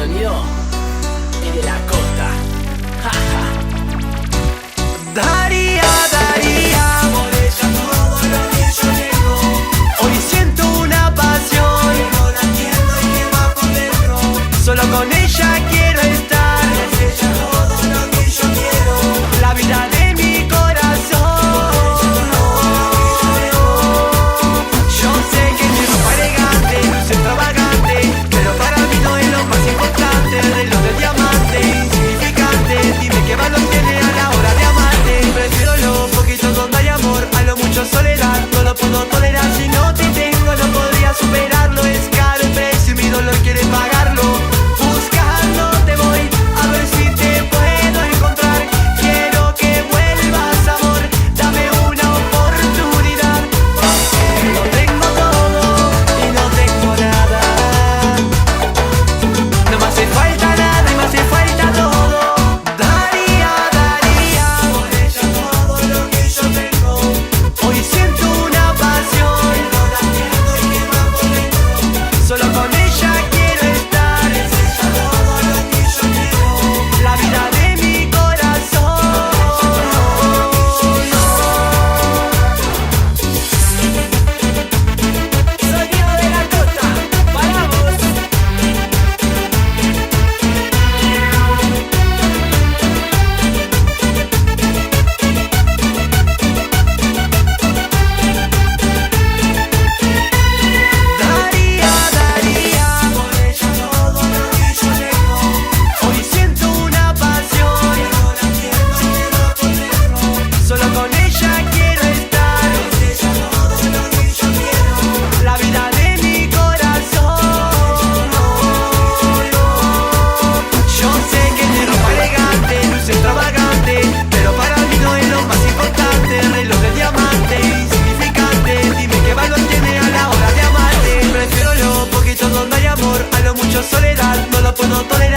sonido y de la costa. Daría por ella todo lo que yo tengo. Hoy siento una pasión que no la entiendo y que va por dentro. Solo con ella quiero estar. Es ella todo lo que yo quiero. La vida de mi corazón. Yo sé que mi ropa elegante, luce extravagante, pero para mí no es lo más importante. El reloj del diamante, insignificante. Dime qué valor tiene a la hora de amarte. Prefiero lo poquito donde hay amor, a lo mucho soledad. No lo puedo tolerar, si no te tengo no podría superarlo. Es caro el precio y mi dolor quiere pagarlo. Buscando te voy a ver si te puedo encontrar. Quiero que vuelvas, amor, dame una oportunidad. No tengo todo y no tengo nada. No me hace falta nada y me hace falta todo. Daría por ella todo lo que yo tengo. Hoy siento una pasión que no la entiendo y que va por dentro. Solo con ella quiero estar. Es ella todo lo que yo quiero. La vida de mi corazón. Sonido de la costa, para vos. Daría por ella todo lo que yo tengo. Hoy siento una pasión que no la entiendo y que va por dentro. Solo con ella quiero estar. Es ella todo lo que yo quiero. La vida de mi corazón. Yo sé que tiene ropa elegante, luce extravagante, pero para mí no es lo más importante. El reloj de diamante, insignificante. Dime qué valor tiene a la hora de amarte. Prefiero lo poquito donde hay amor, a lo mucho soledad. No lo puedo tolerar.